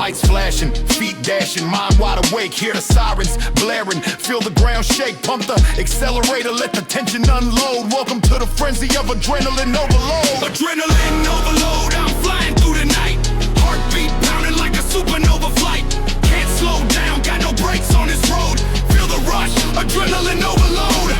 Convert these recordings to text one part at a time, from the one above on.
Lights flashing, feet dashing, mind wide awake, hear the sirens blaring, feel the ground shake, pump the accelerator, let the tension unload. Welcome to the frenzy of adrenaline overload. Adrenaline overload, I'm flying through the night. Heartbeat pounding like a supernova flight. Can't slow down, got no brakes on this road. Feel the rush, adrenaline overload.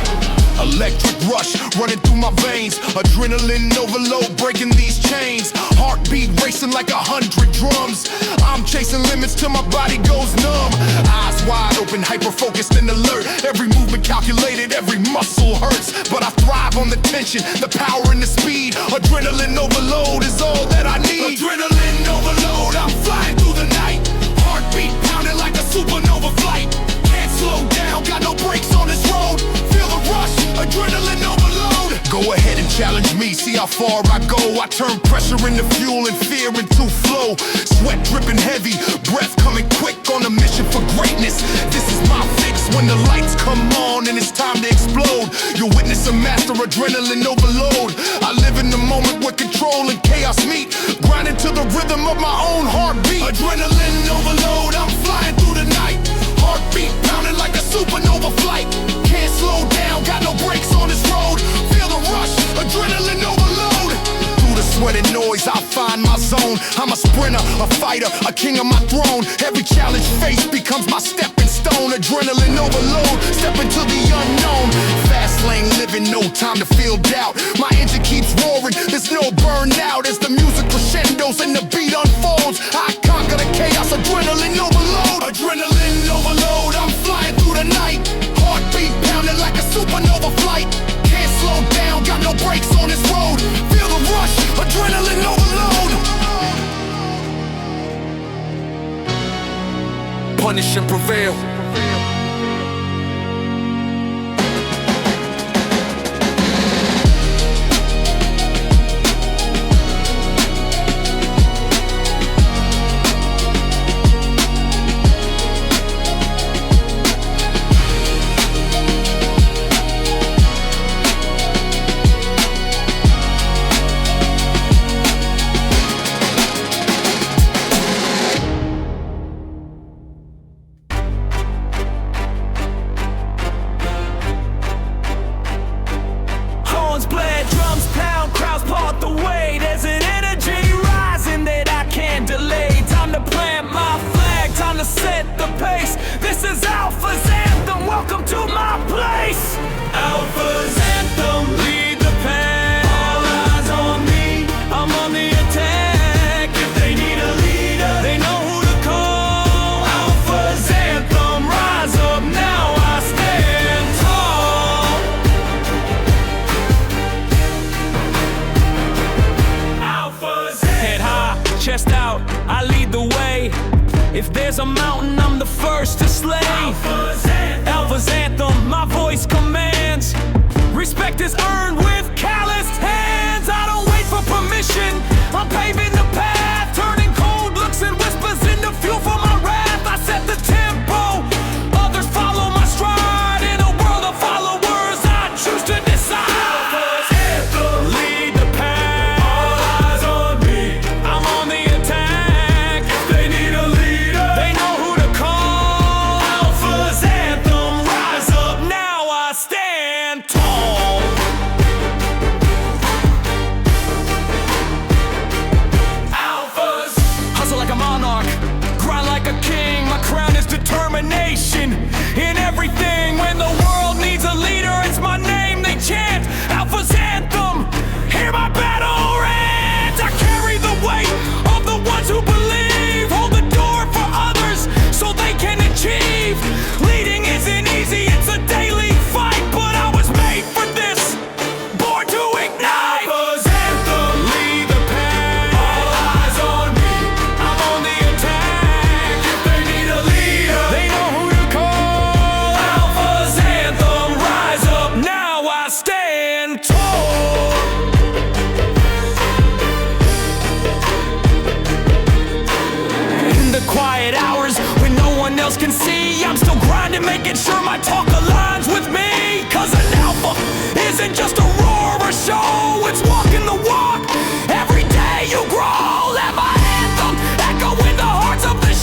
Electric rush running through my veins. Adrenaline overload breaking these chains. Heartbeat racing like 100 drums. I'm chasing limits till my body goes numb. Eyes wide open, hyper-focused and alert. Every movement calculated, every muscle hurts. But I thrive on the tension, the power and the speed. Adrenaline overload is all that I need. Adrenaline overload, I'm flying through the night. Heartbeat pounding like a supernova flight. Can't slow down, got no brakes on this road. Feel the rush, adrenaline overload. Go ahead and challenge me, see how far I go. I turn pressure into fuel and fear into flow. Sweat dripping heavy, breath coming quick on a mission for greatness. This is my fix when the lights come on and it's time to explode. You'll witness a master adrenaline overload. I live in the moment where control and chaos meet, grinding to the rhythm of my own heartbeat. Adrenaline overload, I'm flying through the night. Heartbeat pounding like a supernova flight. Can't slow down, got no brakes on this road. Feel the rush, adrenaline overload. Through the sweat and noise, I find my zone. I'm a sprinter, a fighter, a king of my throne. Every challenge faced becomes my stepping stone. Adrenaline overload, step into the unknown. Fast lane living, no time to feel doubt. My engine keeps roaring, there's no burnout. As the music crescendos and the beat unfolds, I conquer the chaos, adrenaline overload. Adrenaline overload, I'm flying through the night. Heartbeat pounding like a supernova flight. Can't slow down, got no brakes on this road. Feel the rush, adrenaline overload. Punish and prevail. Set the pace. This is Alpha's Anthem. Welcome to my place. Alpha's Anthem. Lead the pack. All eyes on me. I'm on the attack. If they need a leader, they know who to call. Alpha's Anthem. Rise up now. I stand tall. Alpha's head high, chest out. I lead the way. If there's a mountain, I'm the first to slay. Alpha's Anthem, my voice commands. Respect is earned with calloused hands. I don't wait for permission, I'm paving the path. Turning cold looks and whispers into fuel for my wrath. I set the tempo, others follow my stride. In a world of followers, I choose to decide. Alpha's Anthem, lead the pack. All eyes on me, I'm on the attack. If they need a leader, they know who to call. Alpha's Anthem, rise up now, I stand tall. Alphas hustle like a monarch, grind like a king. My crown is determination in everything. When the world needs a leader, it's my name they chant. Alpha's Anthem, hear my battle rant. I carry the weight of the ones who believe. Hold the door for others so they can achieve. Leading isn't easy, it's a daily fight. But I was made for this, born to ignite. Alpha's Anthem, lead the pack. All eyes on me, I'm on the attack. If they need a leader, they know who to call. Alpha's Anthem, rise up now, I stand tall. In the quiet hours when no one else can see, I'm still grinding, making sure my talk aligns with me. Cause an alpha isn't just a roar or show, it's walking the walk. Every day you grow. Let my anthem echo in the hearts of the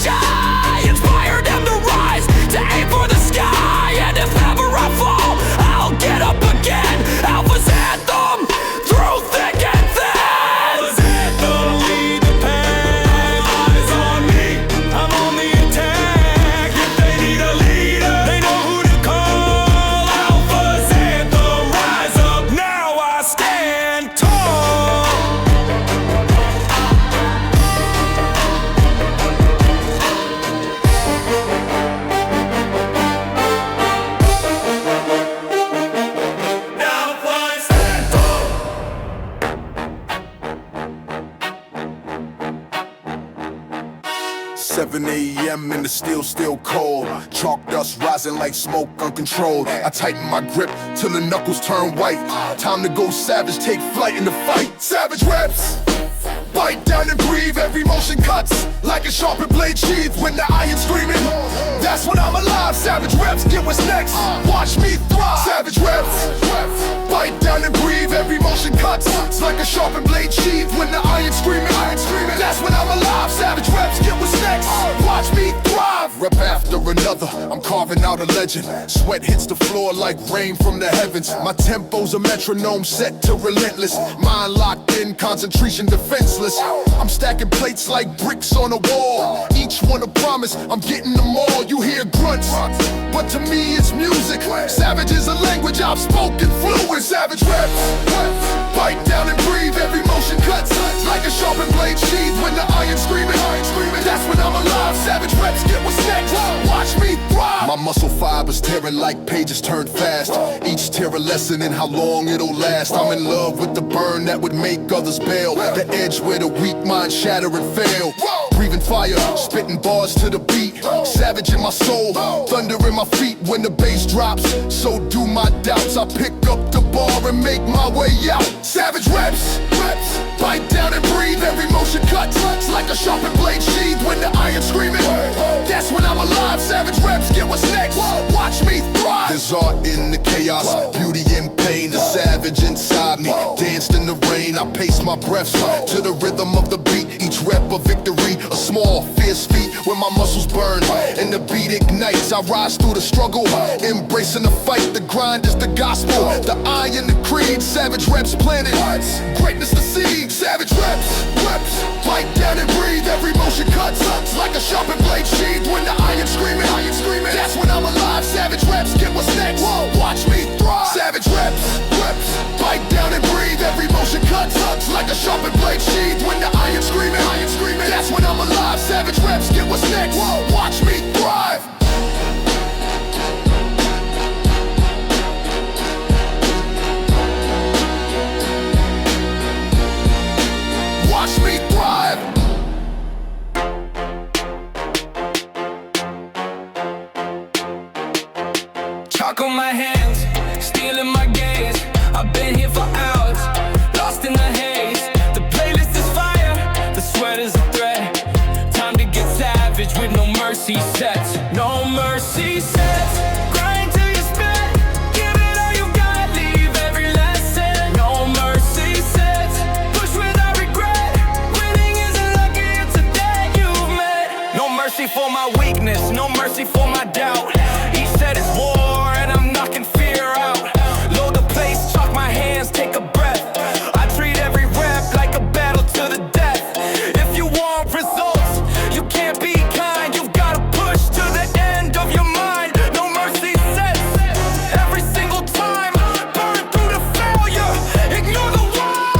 11 a.m. and the steel still cold. Chalk dust rising like smoke uncontrolled. I tighten my grip till the knuckles turn white. Time to go savage, take flight in the fight. Savage reps. Bite down and breathe, every motion cuts like a sharpened blade sheath when the iron screaming. That's when I'm alive. Savage reps, get what's next. Watch me thrive. Savage reps. Bite down and breathe, every motion cuts like a sharpened blade sheath when the iron screaming. That's when I'm alive. Savage reps, get what's next. Watch me thrive. Rep after another, I'm carving out a legend. Sweat hits the floor like rain from the heavens. My tempo's a metronome set to relentless. Mind locked in, concentration defenseless. I'm stacking plates like bricks on a wall. Each one a promise, I'm getting them all. You hear grunts, but to me it's music. Savage is a language I've spoken fluent. Savage reps, bite down and breathe, every motion cuts like a sharpened blade sheath when the iron screaming. That's when I'm alive. Savage reps, get what's next. Watch me thrive. My muscle fibers tearing like pages turned fast. Each tear a lesson in how long it'll last. I'm in love with the burn that would make others bail. The edge where the weak mind shatter and fail. Breathing fire, spitting bars to the beat. Savage in my soul, thunder in my feet when the bass drops. So do my doubts. I pick up the bar and make my way out. Savage reps, bite down and breathe. Every motion cuts like a sharpened blade sheath when the iron screaming. That's when I'm alive. Savage reps, get what's next. Watch me thrive. There's art in the chaos, beauty in pain. The savage inside me danced in the rain. I pace my breaths to the rhythm of the beat. Each rep a victory, a small fierce feat when my muscles burn and the beat ignites. I rise through the struggle, embracing the fight. The grind is the gospel, the iron, the creed. Savage reps planted, greatness the seed. Savage reps, bite down and breathe. Every motion cuts like a sharpened blade sheath when the iron screaming. That's when I'm alive. Savage reps, get what's next. Watch me thrive. Savage reps, bite down and breathe. Every motion cuts like a sharpened blade sheath when the iron screaming. That's when I'm alive. Savage reps, get what's next. Watch me thrive. Watch me thrive. Chalk on my hands, stealing my gaze. I've been here for hours, lost in the haze. The playlist is fire, the sweat is a threat. Time to get savage with no mercy sets. No mercy sets. Grind till you spit, give it all you got, leave every lesson. No mercy sets. Push without regret. Winning isn't lucky, it's a debt you've met. No mercy for my weakness, no mercy for my doubt. Each set is war and I'm knocking fear out. Load the place, chalk my hands, take a breath. I treat every rep like a battle to the death. If you want results, you can't be kind. You've gotta push to the end of your mind. No mercy sets. Every single time, burn through the failure, ignore the why.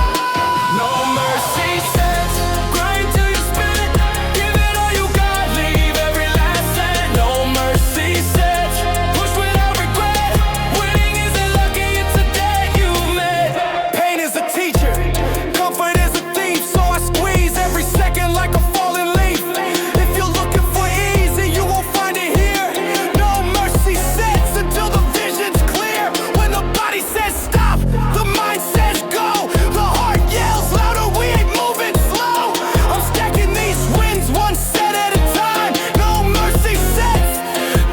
No mercy sets. Grind till you spit, give it all you got, leave every last cent. No mercy sets. Push without regret. Winning isn't lucky, it's a debt you met. Pain is a teacher, comfort is a thief. So I squeeze every second like a falling leaf. If you're looking for easy, you won't find it here. No mercy sets until the vision's clear. When the body says stop, the mind says go. The heart yells louder, we ain't moving slow. I'm stacking these wins one set at a time. No mercy sets,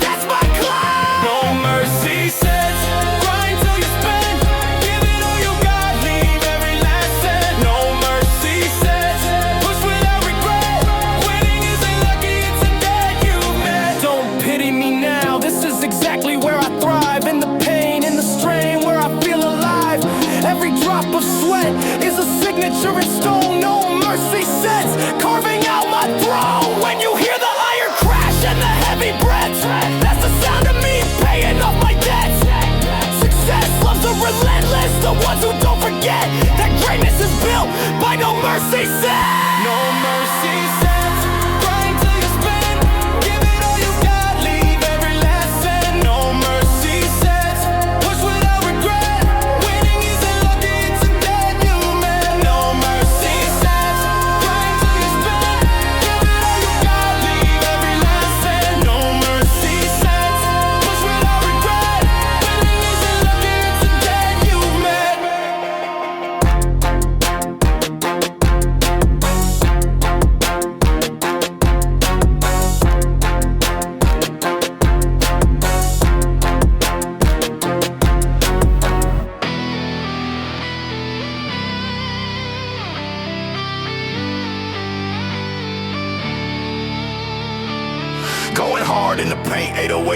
that's my climb. No mercy sets. Grind till you spend, give it all you got, leave every last cent. No mercy sets. Push without regret. Winning isn't lucky, it's a debt you've met. Don't pity me now, this is exactly where I thrive. In the pain, in the strain, where I feel alive. Every drop of sweat is a signature in stone. No mercy sets, carving out my throne. When you hear the iron crash and the heavy breaths, that's the sound of me paying off my debts. Success loves the relentless, the ones who don't forget that greatness is built by no mercy sets. No mercy sets. Grind till you spend, give it all you got, leave every last cent. No mercy sets. Push without regret. Winning isn't lucky, it's a debt you met. No mercy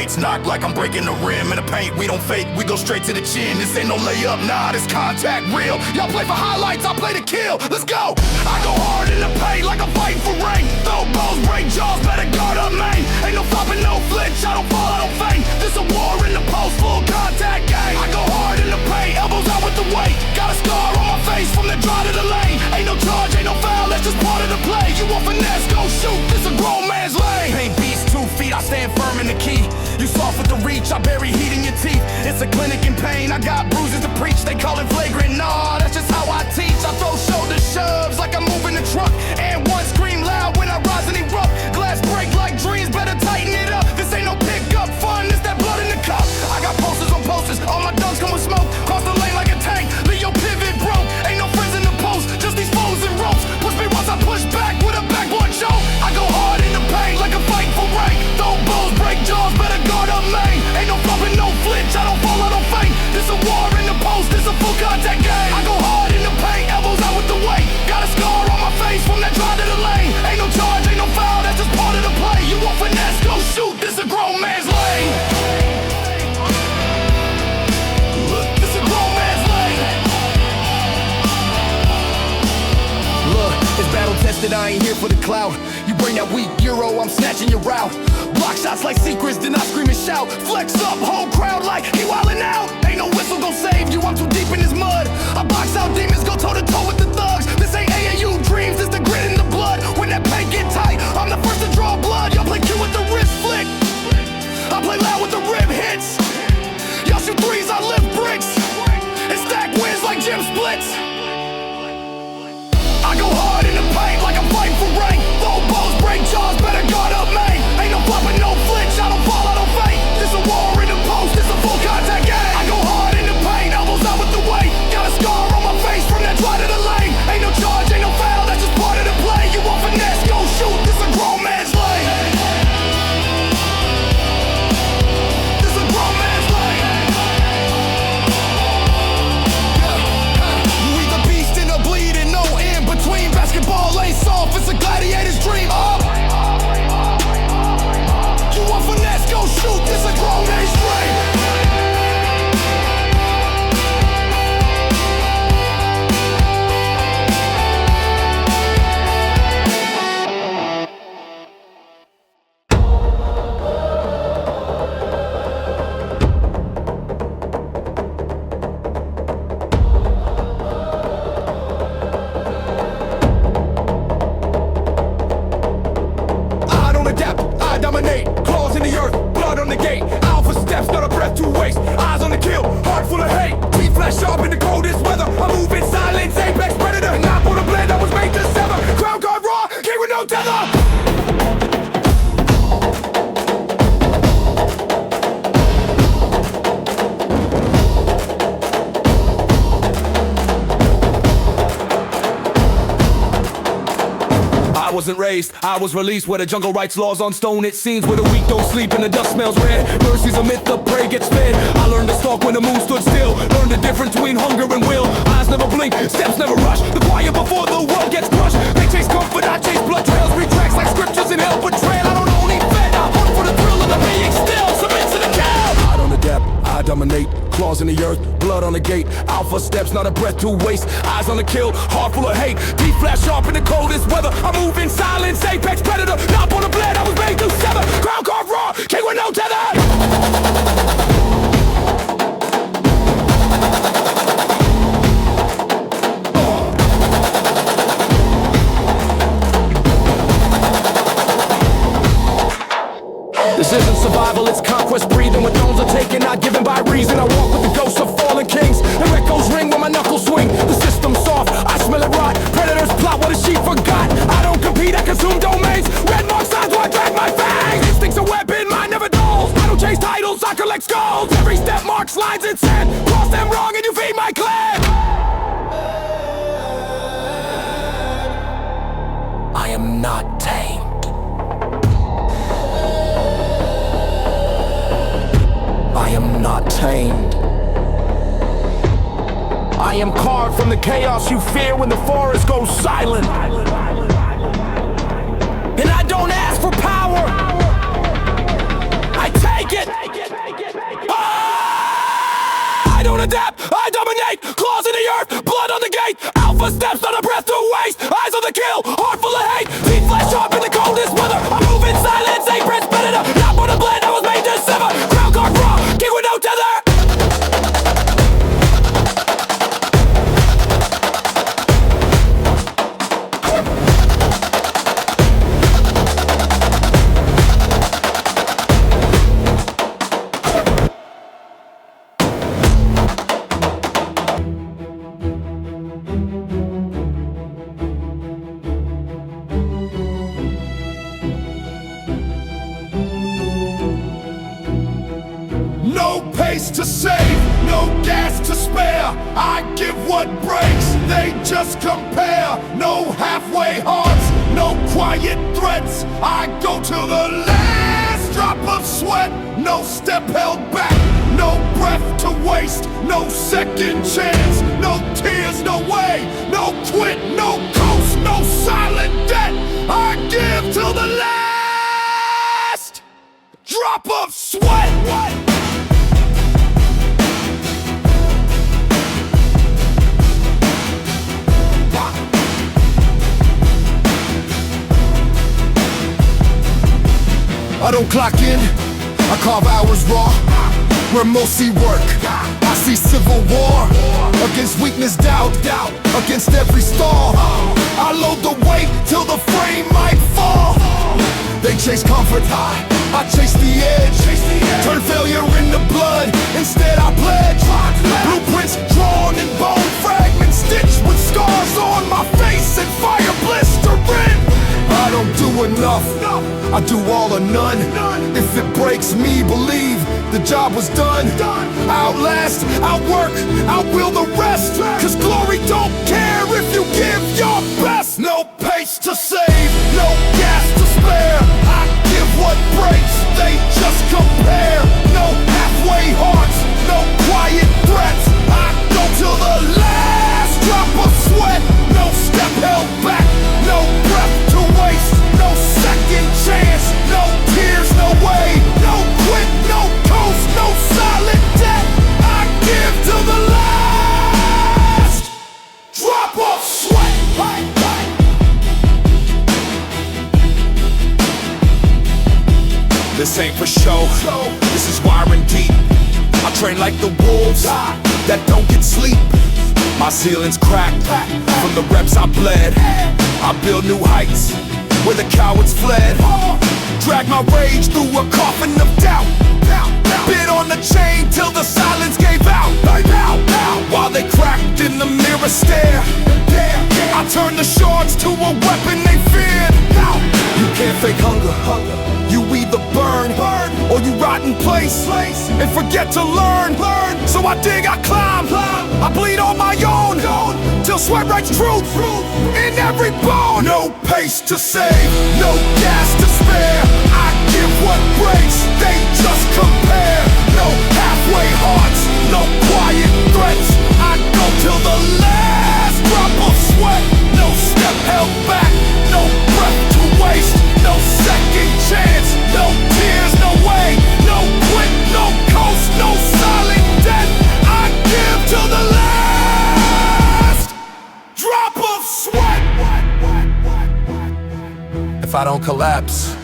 weights, knock like I'm breaking the rim. In the paint, we don't fake, we go straight to the chin. This ain't no layup, nah, this contact real. Y'all play for highlights, I play to kill. Let's go. I go hard in the paint like I'm fighting for rain. Throw balls, break jaws, better guard up main. Ain't no flopping, no flinch, I don't fall, I don't faint. This a war in the post, full contact game. I go hard in the paint, elbows out with the weight. Got a scar on my face from the drive to the lane. Ain't no charge, ain't no foul, that's just part of the play. You want finesse, go shoot, this a grown man's lane. Paint beats 2 feet, I stand firm in the key. You soft with the reach, I bury heat in your teeth. It's a clinic in pain, I got bruises to preach. They call it flagrant, nah, that's just how I teach. I throw shoulder shoves like I'm moving the truck. And one scream loud when I rise and erupt. Glass break like dreams, better tighten it up. This ain't no pickup fun, it's that blood in the cup. I got posters on posters, all my dunks come with smoke. Cross the lane like a tank, leave your pivot broke. Ain't no friends in the post, just these foes and ropes. Push me once I push back with a backboard choke. I go hard in the paint like a fight for rank. Throw balls, break jaws, better guard up main. Ain't no flopping, no flinch, I don't fall, I don't faint. This a war in the post, this a full contact game. I go hard in the paint, elbows out with the weight. Got a scar on my face from that drive to the lane. Ain't no charge, ain't no foul, that's just part of the play. You want finesse, go shoot, this a grown man's lane. Look, this a grown man's lane. Look, it's battle tested, I ain't here for the clout. You bring that weak euro, I'm snatching your route. Block shots like secrets, then I scream and shout. Flex up, whole crowd like he wildin' out. Ain't no whistle gon' save you, I'm too deep in this mud. I box out demons, go toe to toe with the thugs. This ain't AAU dreams, it's the grit in the blood. When that paint get tight, I'm the first to draw blood. Y'all play cute with the wrist flick, I play loud with the rib hits. Y'all shoot threes, I lift bricks, and stack wins like gym splits. I go hard in the paint like I'm fighting for rank. Throw balls, break jaws, better guard up main. Ain't no flopping, no flinch, I don't fall, I don't faint. This a war in the post, this a full contact game. I go hard in the paint, elbows out with the weight. Got a scar on my face from that drive to the lane. Ain't no charge, ain't no foul, that's just part of the play. You want finesse, go shoot, this a grown man's lane. This a grown man's lane. You either beast in or bleeding, no in between. Basketball ain't soft, it's a gladiator's dream. You want finesse, go shoot, this a grown man's dream. Wasn't raised, I was released where the jungle writes laws on stone. It seems where the weak don't sleep and the dust smells red. Mercy's a myth, the prey gets fed. I learned to stalk when the moon stood still. Learned the difference between hunger and will. Eyes never blink, steps never rush. The quiet before the world gets crushed. They chase comfort, I chase blood trails. Read tracks like scriptures in hell betrayal. I don't only fed, I hunt for the thrill of the being still. Submit to the cow. I don't adapt, I dominate. Claws in the earth, blood on the gate. Alpha steps, not a breath to waste. Eyes on the kill, heart full of hate. Deep flash sharp in the coldest weather. I move in silence, apex predator. Not on the blade, I was made to sever. Crown carved raw, king with no tether. This isn't survival, it's conquest breathing. When thrones are taken, not given by reason. I walk with the ghosts of fallen kings, and echoes ring when my knuckles swing. The system's soft, I smell it rot. Predators plot what a sheep forgot. I don't compete, I consume domains. Red mark signs where I drag my fangs. Instincts a weapon, mine never dulls. I don't chase titles, I collect skulls. Every step marks lines in sand. Cross them wrong and you feed my clan. I am not tamed. I am not tamed. I am carved from the chaos you fear when the forest goes silent. And I don't ask for power, I take it. don't adapt, I dominate. Claws in the earth, blood on the gate. Alpha steps, not a breath to waste. Eyes on the kill, heart full of hate. Teeth flash sharp in the coldest weather. I move in silence, ain't press predator. Not for the blend, I was made to sever. Crown guard raw, king with no tether. No pace to save, no gas to spare. I give what breaks, they just compare. No halfway hearts, no quiet threats. I go to the last drop of sweat. No step held back, no breath to waste. No second chance, no tears, no way. No quit, no coast, no silent debt. I give till the last drop of sweat. I don't clock in, I carve hours raw, where most see work. I see civil war, against weakness, doubt, against every stall. I load the weight till the frame might fall. They chase comfort high, I chase the edge. Turn failure into blood, instead I pledge. Blueprints drawn in bone fragments, stitched with scars on my face and fire blistering. I don't do enough, I do all or none. If it breaks me, believe the job was done. Outlast, outwork, outwill the rest. Cause glory don't care if you give your best. No pace to save, no gas to spare. I give what breaks, they just compare. No halfway hearts, no quiet threats. I go till the last drop of sweat. No step held back, no breath to waste. No second chance, no tears, no way. No quit, no coast, no silent debt. I give till the last drop of sweat. This ain't for show, this is wiring deep. I train like the wolves that don't get sleep. My ceiling's cracked from the reps I bled. I build new heights where the cowards fled. Drag my rage through a coffin of doubt. Bit on the chain till the silence gave out. While they cracked in the mirror stare, I turned the shards to a weapon they feared. You can't fake hunger, you either burn or you rot in place and forget to learn. So I dig, I climb, I bleed on my own till sweat writes truth in every bone. No pace to save, no gas to spare. I give what breaks, they just compare. No halfway hearts, no quiet threats. I go till the last drop of sweat. No step held back, no breath to waste. No second chance, no tears, no way. No quit, no coast, no silent debt. I give till the last drop of sweat. If I don't collapse,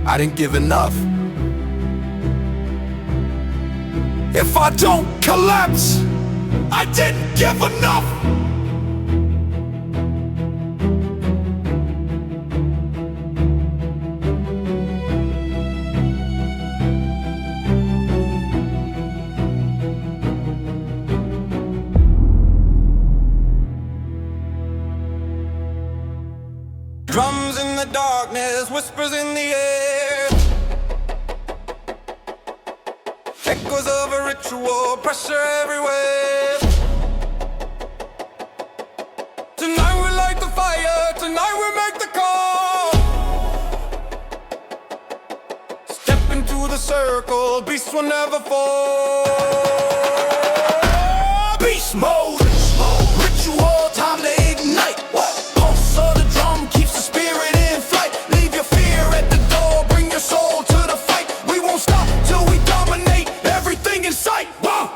I didn't give enough. If I don't collapse, I didn't give enough. Drums in the darkness, whispers in the air. Echoes of a ritual, pressure everywhere. Tonight we light the fire, tonight we make the call. Step into the circle, beasts will never fall. Beast mode, ritual, time to ignite. Pulse of the drum keeps the spirit in flight. Leave your fear at the door, bring your soul to the fight. We won't stop till we dominate everything in sight. Whoa.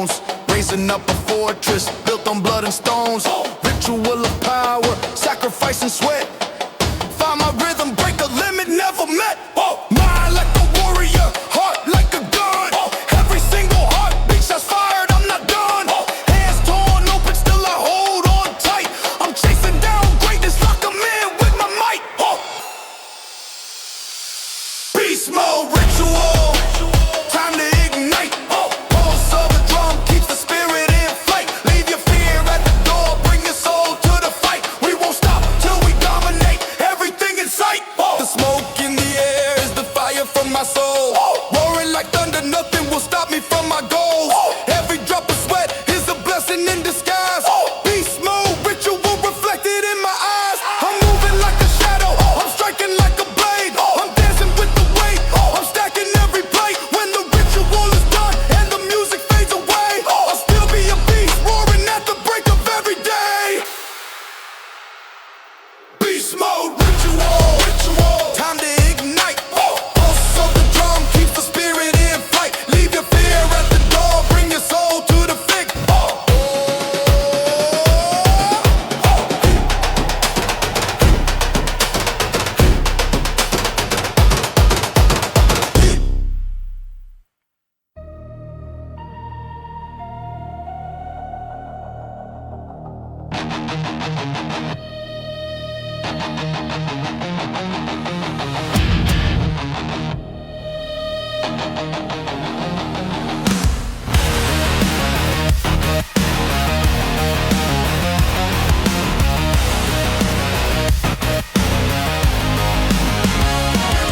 bones. Raising up a fortress built on blood and stones. Ritual of power, sacrifice and sweat. Find my rhythm, break a limit never met. Mind like a warrior, heart like a gun. Every single heartbeat shots fired, I'm not done. Hands torn open, still I hold on tight. I'm chasing down greatness, lock 'em in with my might. Beast mode ritual, time to ignite. Pulse of a drum keeps the spirit in flight. Leave your fear at the door, bring your soul to the fight. We won't stop till we dominate everything in sight. The smoke in the air is the fire from my soul. Roaring like thunder, nothing will stop me from my goals. Every drop of sweat is a blessing in disguise. Beast mode ritual reflected in my eyes. I'm moving like a shadow, I'm striking like a blade. I'm dancing with the weight, I'm stacking every plate. When the ritual is done and the music fades away, I'll still be a beast, roaring at the break of every day. Beast mode ritual, time to ignite. Pulse of the drum keeps the spirit in flight. Leave your fear at the door, bring your soul to the fig.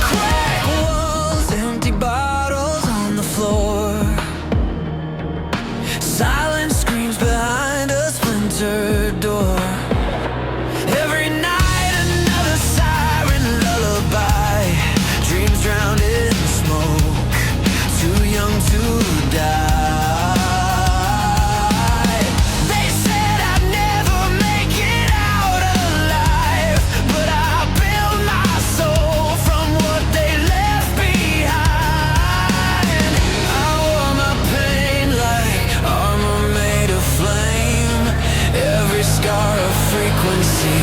Crack walls, empty bottles on the floor. Silent screams behind a splintered door. Every night another siren lullaby. Dreams drowned in smoke. Too young to die. They said I'd never make it out alive, but I built my soul from what they left behind. I wore my pain like armor made of flame. Every scar a frequency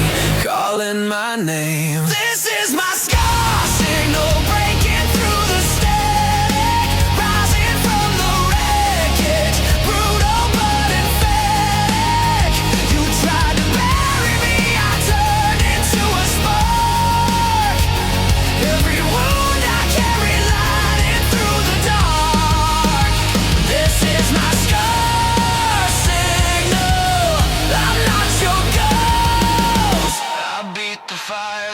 calling my name. This is my scar signal, breaking through the static, rising from the wreckage, brutal but emphatic. You tried to bury me, I turned into a spark. Every wound I carry lighting through the dark. This is my scar signal, I'm not your ghost. I beat the fire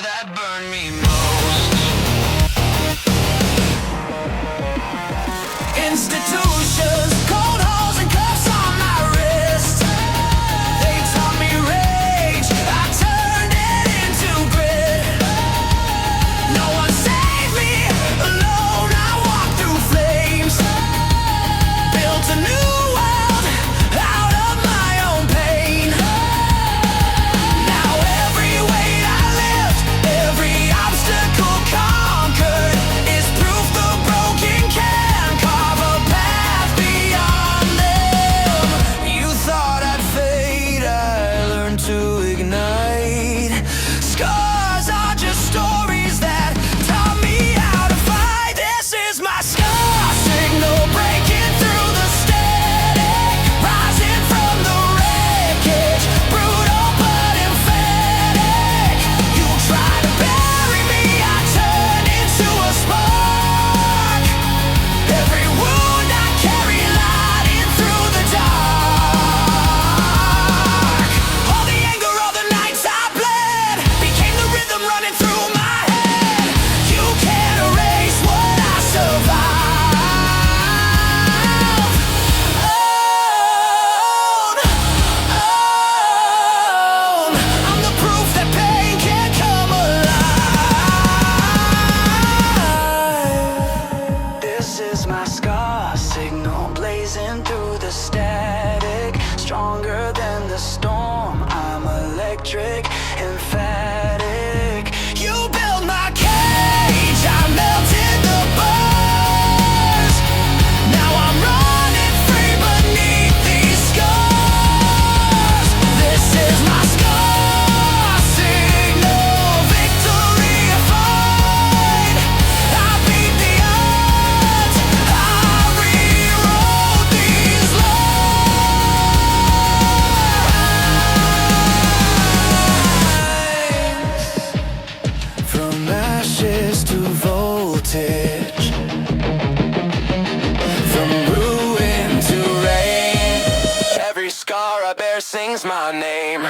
sings my name.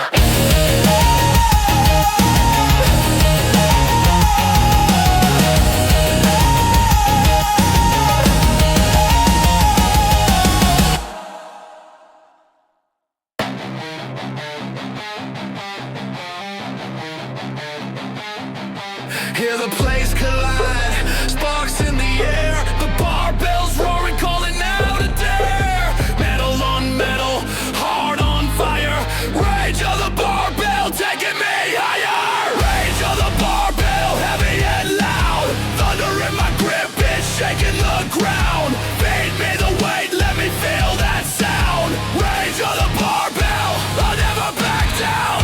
Hear the place collide, sparks in the air, the barbells roaring, calling out a dare. Metal on metal, heart on fire, rage of the barbell taking me higher. Rage of the barbell, heavy and loud, thunder in my grip is shaking the ground. Feed me the weight, let me feel that sound. Rage of the barbell, I'll never back down.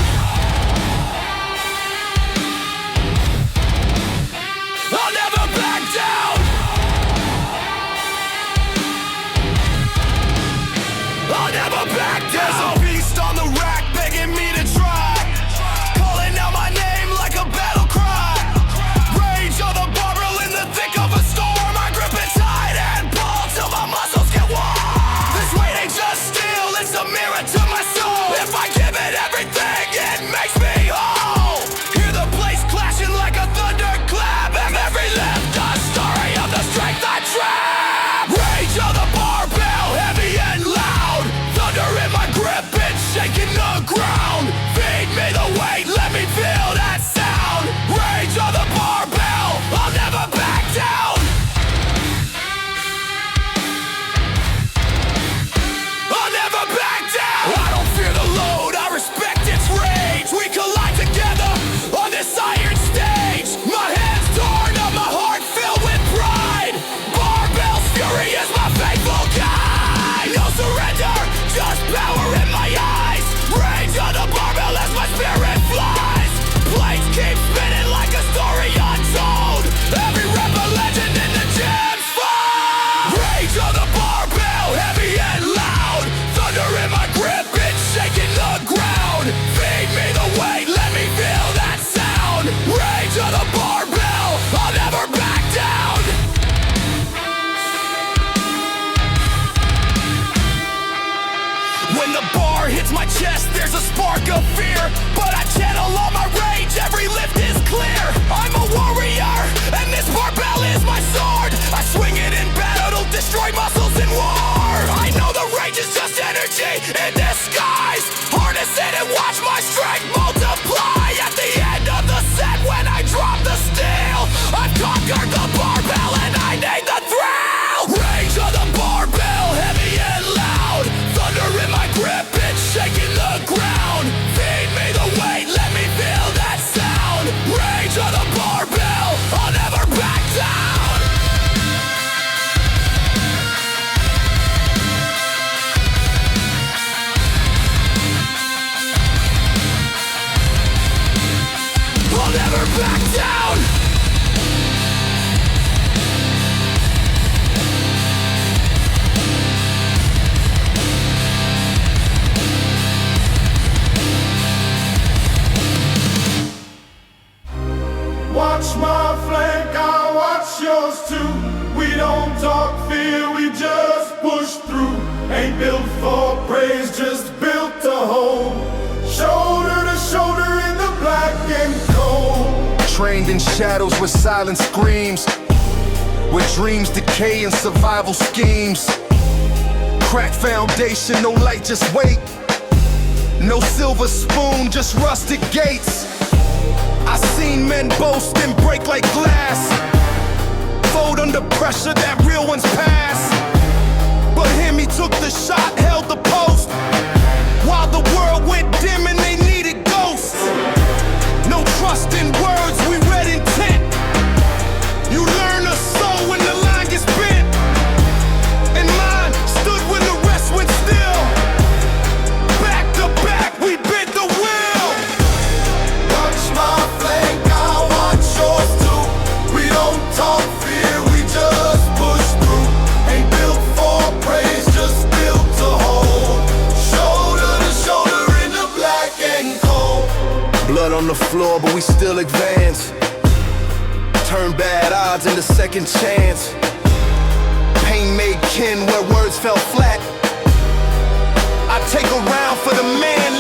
I'll never back down. I'll never back down. There's a beast on the rack begging me to try, calling out my name like a battle cry. Rage of the barbell in the thick of a storm. I grip it tight and pull till my muscles get warm. This weight ain't just steel, it's a mirror to my soul. If I give it everything, it makes me whole. Hear the place clashing like a thunderclap, and every left a story of the strength I trap. Rage of the barbell, heavy and loud, thunder in my grip, it's shaking the ground. Feed me the weight, let me feel that sound. Rage of the barbell, I'll never back down. I'll never back down. I don't fear the load, I respect its rage. We collide together on this iron stage. My hands torn up, my heart filled with pride. Barbell's fury is my faithful guide. No surrender, just power in my eyes. Rage of the barbell as my spirit flies. Plates keep spinning like a story untold. Every rep a legend in the gym's fall. Rage of the barbell, heavy and loud, thunder in my grip, it's shaking the ground. Feed me the weight, let me feel that sound. Rage of the barbell, I'll never back down. When the bar hits my chest, there's a spark of fear, but I channel all my rage, every lift is clear. I'm a warrior, and this barbell is my sword. I swing it in battle to destroy muscles in war. I know the rage is just energy in disguise. Harness it and watch my strength multiply. At the end of the set, when I drop the steel, I've conquered the barbell and I need the thrill. Rage of the barbell, heavy and loud, thunder in my grip, it's shaking the ground. Feed me the weight, let me feel that sound. Rage of the barbell, I'll never back down. I'll never back down. Watch my flank, I'll watch yours too. We don't talk fear, we just push through. Ain't built for praise, just built to hold. Shoulder to shoulder in the black and cold. Trained in shadows with silent screams, where dreams decay and survival schemes. Cracked foundation, no light, just wait. No silver spoon, just rusted gates. I seen men boast and break like glass, fold under pressure, that real one's pass. But him, he took the shot, held the post, while the world went dim and they needed ghosts. No trust in words, we read intent. You learn to sow when the line gets bent. And mine stood when the rest went still. Back to back, we bent the wheel. Watch my flank, I watch yours too. We don't talk fear, we just push through. Ain't built for praise, just built to hold. Shoulder to shoulder in the black and cold. Blood on the floor, but we still advance. Turn bad odds into second chance. Pain made kin where words fell flat. I take a round for the man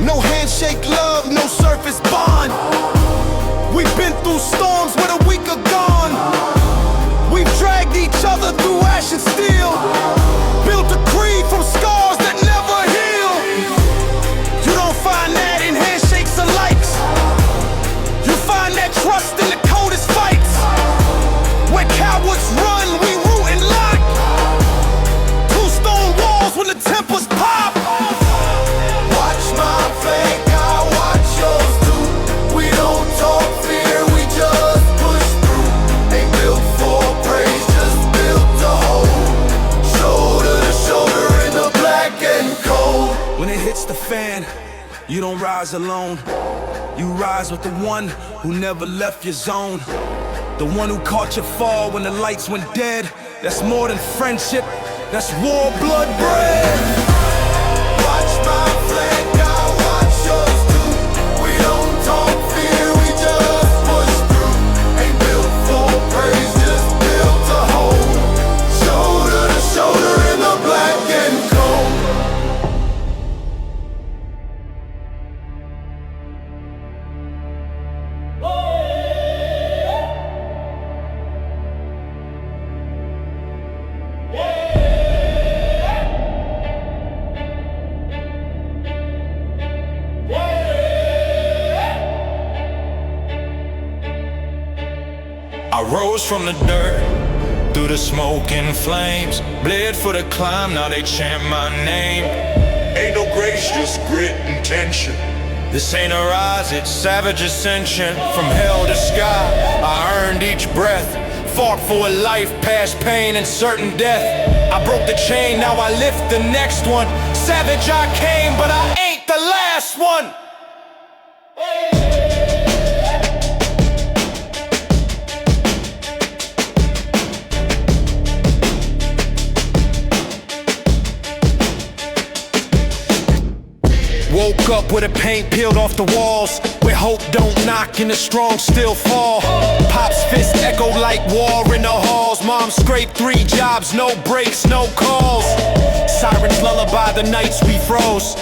No handshake love, no surface bond. We've been through storms where the weak are gone. We've dragged each other through ash and steel. Built a creed from scars that never heal. You don't find that in handshakes or likes. You find that trust in the coldest fights. Where cowards run, we root and lock. Two stone walls when the tempers pop. Watch my flank, I watch yours too. We don't talk fear, we just push through. Ain't built for praise, just built to hold. Shoulder to shoulder in the black and cold. When it hits the fan, you don't rise alone. You rise with the one who never left your zone. The one who caught your fall when the lights went dead. That's more than friendship, that's war, blood, bread. Watch my flank, I watch yours too. We don't talk fear, we just push through. Ain't built for praise, just built to hold. Shoulder to shoulder in the black and cold. I rose from the dirt, through the smoke and flames. Bled for the climb, now they chant my name. Ain't no grace, just grit and tension. This ain't a rise, it's savage ascension. From hell to sky, I earned each breath. Fought for a life past pain and certain death. I broke the chain, now I lift the next one. Savage I came, but I ain't the last one. Woke up with the paint peeled off the walls, where hope don't knock and the strong still fall. Pop's fist echoed like war in the halls. Mom scraped 3 jobs, no breaks, no calls. Sirens lullaby the nights we froze.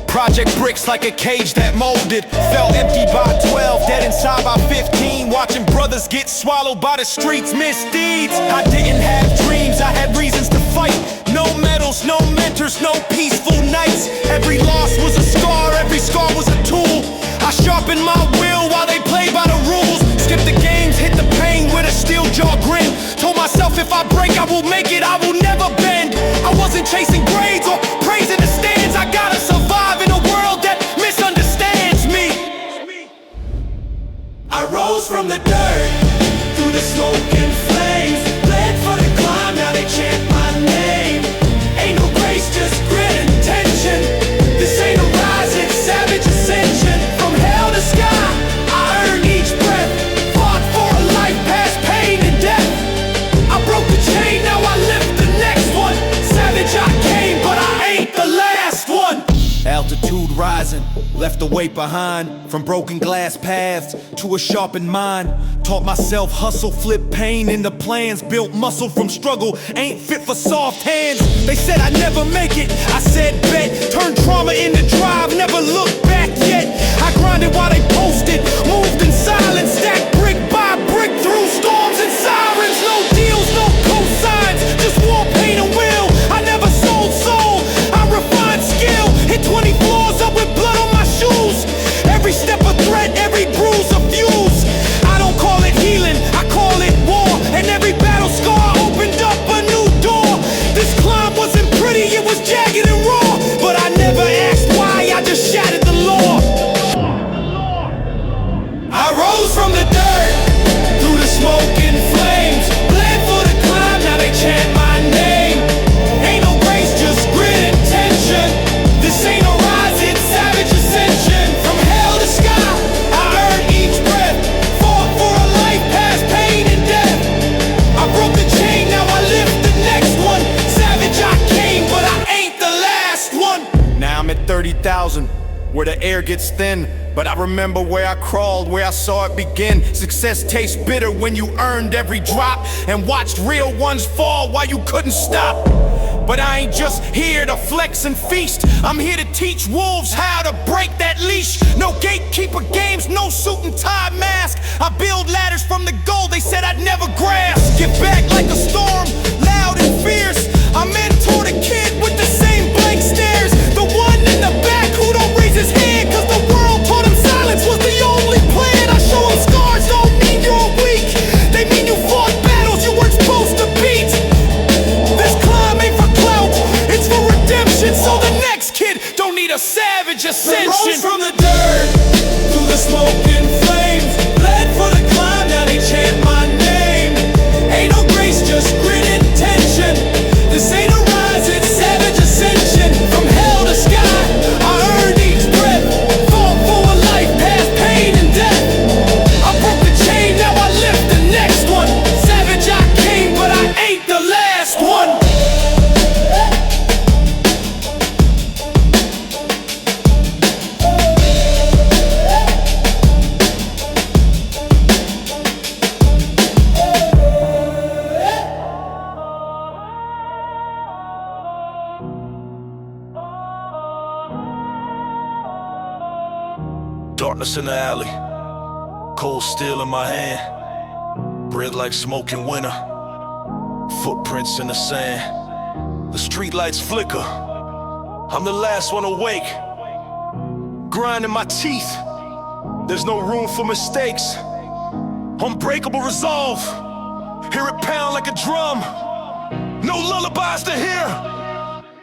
Project bricks like a cage that molded. Felt empty by 12, dead inside by 15. Watching brothers get swallowed by the streets, misdeeds. I didn't have dreams, I had reasons to fight. No medals, no mentors, no peaceful nights. Every loss was a scar, every scar was a tool. I sharpened my will while they played by the rules. Skipped the games, hit the pain with a steel jaw grin. Told myself if I break, I will make it, I will never bend. I wasn't chasing grades or praising the stands. I gotta survive in a world that misunderstands me. I rose from the dirt, through the smoke and flames. Bled for the climb, now they chant my name. Ain't no grace, just grit and tension. This ain't a rise, it's savage ascension. From hell to sky, I earned each breath. Fought for a life past pain and death. I broke the chain, now I lift the next one. Savage I came, but I ain't the last one. Altitude rising, left the weight behind. From broken glass paths to a sharpened mind. Taught myself hustle, flip pain into plans. Built muscle from struggle, ain't fit for soft hands. They said I'd never make it, I said bet. Turned trauma into drive, never looked back yet. I grinded while they posted, moved in silence. Stacked brick by brick through storms and sirens. No deals, no cosigns, just war, pain and will. I never sold soul, I refined skill. Hit 20 floors up with blood on my shoes. Every step a threat, every bruise a fuse. I don't call it healing, I call it war. And every battle scar opened up a new door. This climb wasn't pretty, it was jagged and raw. But I never asked why, I just shattered the law. I rose from the dirt, through the smoke and flames. Bled for the climb, now they chant my name. Ain't no grace, just grit and tension. This ain't a rise, it's savage ascension. From hell to sky, I earned each breath. Fought for a life past pain and death. I broke the chain, now I lift the next one. Savage I came, but I ain't the last one. Now I'm at 30,000, where the air gets thin. But I remember where I crawled, where I saw it begin. Success tastes bitter when you earned every drop and watched real ones fall while you couldn't stop. But I ain't just here to flex and feast. I'm here to teach wolves how to break that leash. No gatekeeper games, no suit and tie mask. I build ladders from the goal they said I'd never grasp. Get back like a storm, loud and fierce. I mentor the kid with the same blank stares. The one in the back who don't raise his hand, cause the world taught him silence was the only plan. I show him scars don't mean you're weak. They mean you fought battles you weren't supposed to beat. This climb ain't for clout, it's for redemption. So the next kid don't need a savage ascension. Rose from the dirt, through the smoke and flames, bled for the climb, now they chant my name. Ain't no grace, just grit and tension. This ain't a rise, it's savage ascension. From hell to sky, I earned each breath. Fought for a life past pain and death. I broke the chain, now I lift the next one. Savage I came, but I ain't the last one. Darkness in the alley, cold steel in my hand, bread like smoke in winter, footprints in the sand. The street lights flicker, I'm the last one awake, grind in my teeth, there's no room for mistakes. Unbreakable resolve, hear it pound like a drum. No lullabies to hear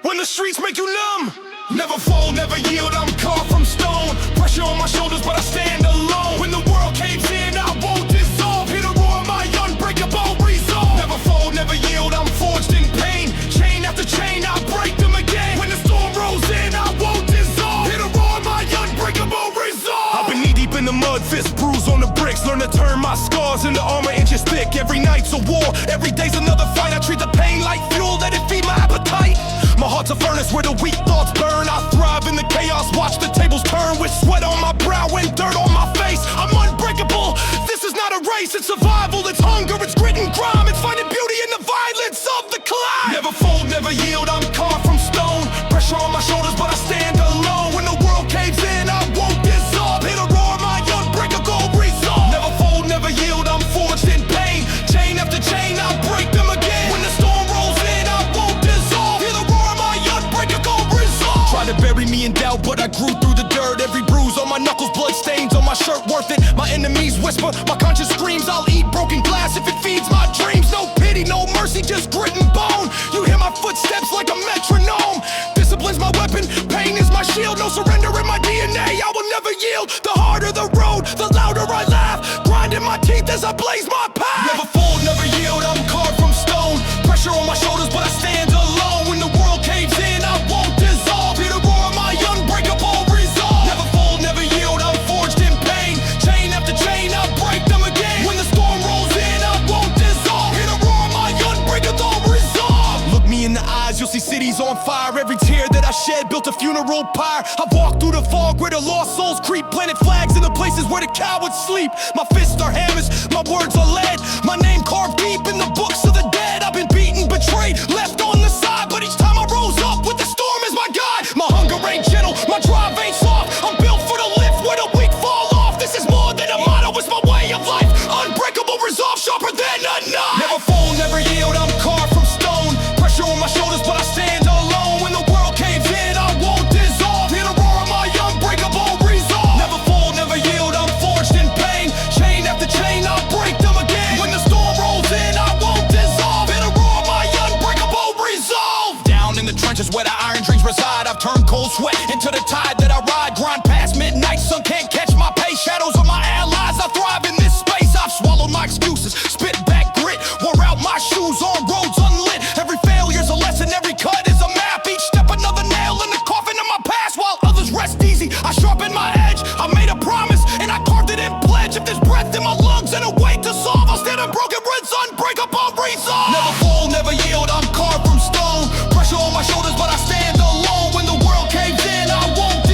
when the streets make you numb. Never fold, never yield, I'm carved from stone. Pressure on my shoulders, but I stand alone. When the world caves in, I won't dissolve. Hear the roar of my unbreakable resolve. Never fold, never yield, I'm forged in pain. Chain after chain, I break them again. When the storm rolls in, I won't dissolve. Hear the roar of my unbreakable resolve. I've been knee deep in the mud, fist bruised on the bricks. Learn to turn my scars into armor inches thick. Every night's a war, every day's another fight. I treat the pain like fuel, let it feed my appetite. My heart's a furnace where the weak thoughts burn. I thrive in the chaos, watch the tables turn. With sweat on my brow and dirt on my face, I'm unbreakable. This is not a race, it's survival. It's hunger, it's grit and grime. It's finding beauty in the violence of the climb. Never fold, never yield, I'm carved from stone. Pressure on my shoulders, but I stand alone. When the world caves in, I won't dissolve. Hear the roar of my unbreakable resolve. Never fold, never yield, I'm forged in pain. Chain after chain, I break them again. When the storm rolls in, I won't dissolve. Hear the roar of my unbreakable resolve. Try to bury me in doubt, but I grew through the dirt. Every bruise on my knuckles, blood stains on my shirt, worth it. My enemies whisper, my conscience screams. I'll eat broken glass if it feeds my dreams. No pity, no mercy, just grit and bone. You hear my footsteps like a metronome. Discipline's my weapon, pain is my shield. No surrender in my DNA, I will never yield. The harder the road, the louder I laugh. Grinding my teeth as I blaze my path. Never fold, never yield, I'm carved from stone. Pressure on my shoulders, but I stand alone. When the world caves in, I won't dissolve. Hear the roar of my unbreakable resolve. Never fold, never yield, I'm forged in pain. Chain after chain, I break them again. When the storm rolls in, I won't dissolve. Hear the roar of my unbreakable resolve. Look me in the eyes, you'll see cities on fire. Every tear that I shed built a funeral pyre. I walk through the fog where the lost souls creep. Planted flags in the places where the cowards sleep. My fists are hammers, my words are lead. My name carved deep in the books of the dead. I've been beaten, betrayed, left on the side, but each time I rose up with the storm as my guide. My hunger ain't gentle, my drive ain't soft. I'm built for the lift where the weak fall off. This is more than a motto, it's my way of life. Unbreakable resolve, sharper than a knife. Never fold, never yield, I'm carved from stone. Pressure on my shoulders, but I stand alone. When the world caves in, I won't dissolve. Hear the roar of my unbreakable resolve. Never fold, never yield, I'm forged in pain. Chain after chain, I'll break them again. When the storm rolls in, I won't dissolve. Hear the roar of my unbreakable resolve. Down in the trenches where the iron dreams reside, I've turned cold sweat into the tide that I ride. Grind past midnight, sun can't catch my pace. Shadows of my allies, I thrive in this space. I've swallowed my excuses, spit back grit, wore out my shoes on roads unlit. Every failure's a lesson, every cut is a map. Each step another nail in the coffin of my past. While others rest easy, I sharpen my edge. I made a promise and I carved it in pledge. If there's breath in my lungs and a way to solve, I'll stand unbroken, words unbreakable resolve. Never fold, never yield, I'm carved from stone. Pressure on my shoulders, but I stand alone. When the world caves in, I won't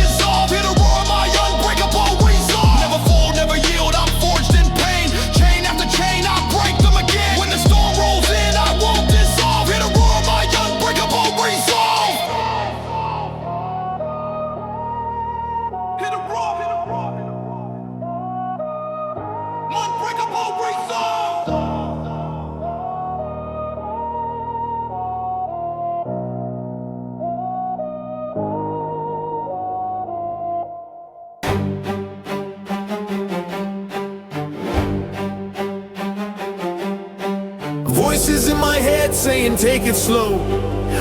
saying take it slow.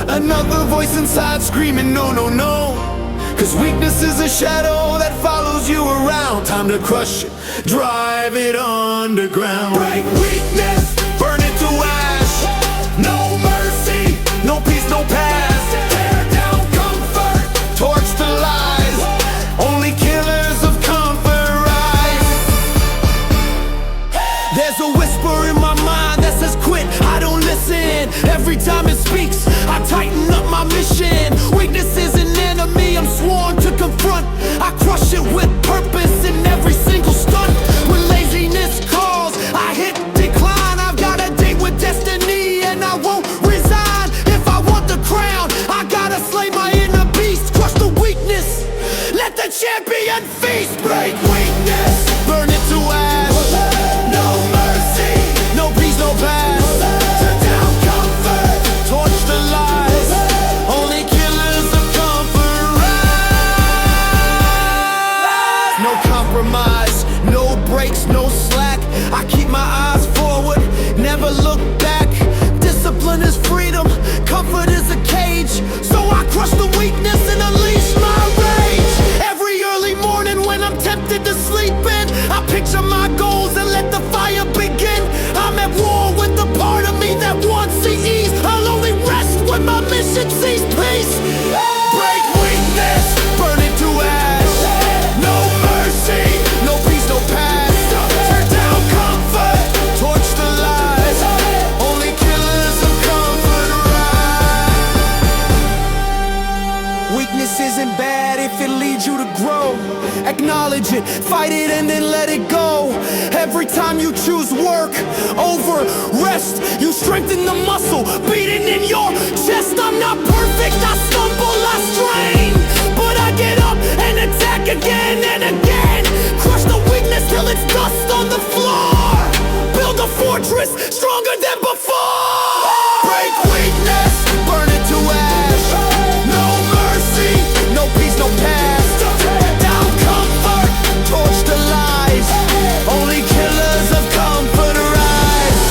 Another voice inside screaming no, no, no. Cause weakness is a shadow that follows you around. Time to crush it, drive it underground. Break weakness, burn it to ash. No mercy, no peace, no past. Tear down comfort, torch the lies. Only killers of comfort rise. There's a whisper in my mind that says quit, I don't listen. Every time it speaks, I tighten up my mission. Weakness is an enemy I'm sworn to confront. I crush it with purpose in every single stunt. When laziness calls, I hit decline. I've got a date with destiny and I won't resign. If I want the crown, I gotta slay my inner beast. Crush the weakness, let the champion feast. Break weakness, burn it to ash. No mercy, no peace, no past. Tear down comfort, torch the lies. Only killers of comfort rise. No compromise, no breaks, no slack. I keep my eyes forward, never look back. Discipline is freedom, comfort is a cage. So I crush the weakness and unleash my rage. Every early morning when I'm tempted to sleep in, I picture my goals and let the fire begin. I'm at war with the part of me that wants the ease. I'll only rest when my mission sees peace. Break weakness, burn it to ash. No mercy, no peace, no past. Tear down comfort, torch the lies. Only killers of comfort rise. Weakness isn't bad if it leads you to grow. Acknowledge it, fight it, and then let it go. Every time you choose work over rest, you strengthen the muscle beating in your chest. I'm not perfect, I stumble, I strain, but I get up and attack again and again. Crush the weakness till it's dust on the floor. Build a fortress stronger than before. Break weakness, burn it to ash. No mercy, no peace, no past. Tear down comfort, torch the lies. Only killers of comfort rise.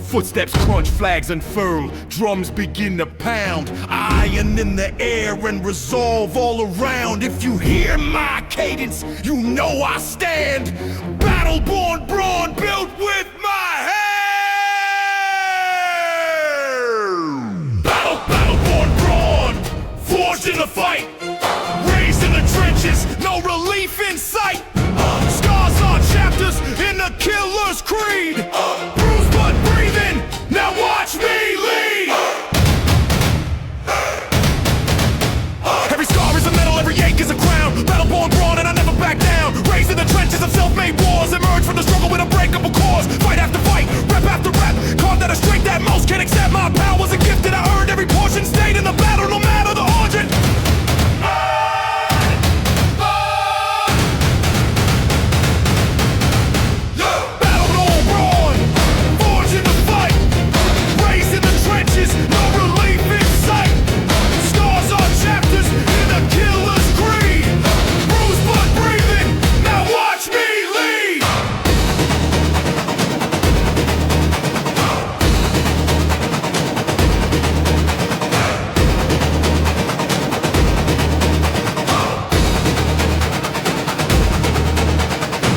Footsteps crunch, flags unfurl, drums begin to pound. Iron in the air and resolve all around. If you hear my cadence, you know I stand. Battle-born brawn built with my hand. Battle-born brawn, forged in the fight. Raised in the trenches, no relief in sight. Scars are chapters in the killer's creed. Bruised but breathing, now watch me lead. Every scar is a medal, every ache is a crown. Battle-born brawn and I never back down. Raised in the trenches of self-made wars. Emerge from the struggle with unbreakable cause. Fight after fight, rep after rep. Carved out of strength that most can't accept. My power's a gift that I earned. Every portion stayed in the battle, no matter the origin. Battle-born brawn, forged in the fight. Raised in the trenches, no relief in sight. Scars are chapters in the killer's creed. Bruised but breathing, now watch me lead.